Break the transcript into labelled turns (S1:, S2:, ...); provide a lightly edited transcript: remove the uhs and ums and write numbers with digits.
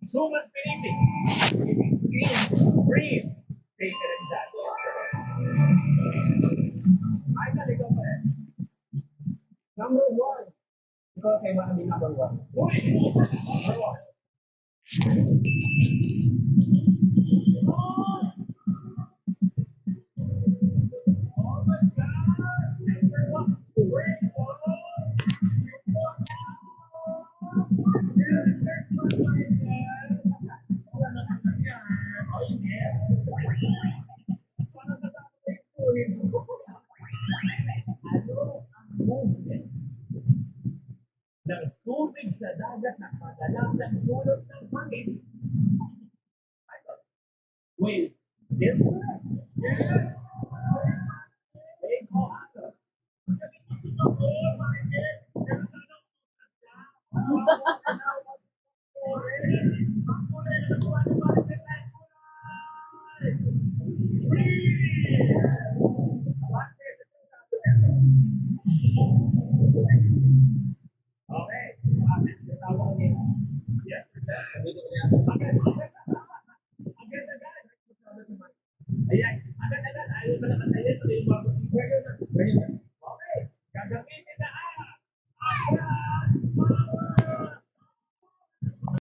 S1: Sumat pinipig. Green. Stated exactly. I gotta go for it. Number one. Because I want to be number one. Number one. Oh my God! Number one. Great ball. Nagtubig sa dagat na kadalasan dulot ng hangin. Wait, yes, correct. Yes. Big hawk. Okay. Yes. Ayan, agad-agad, ayaw na nakatayin, so yung bago,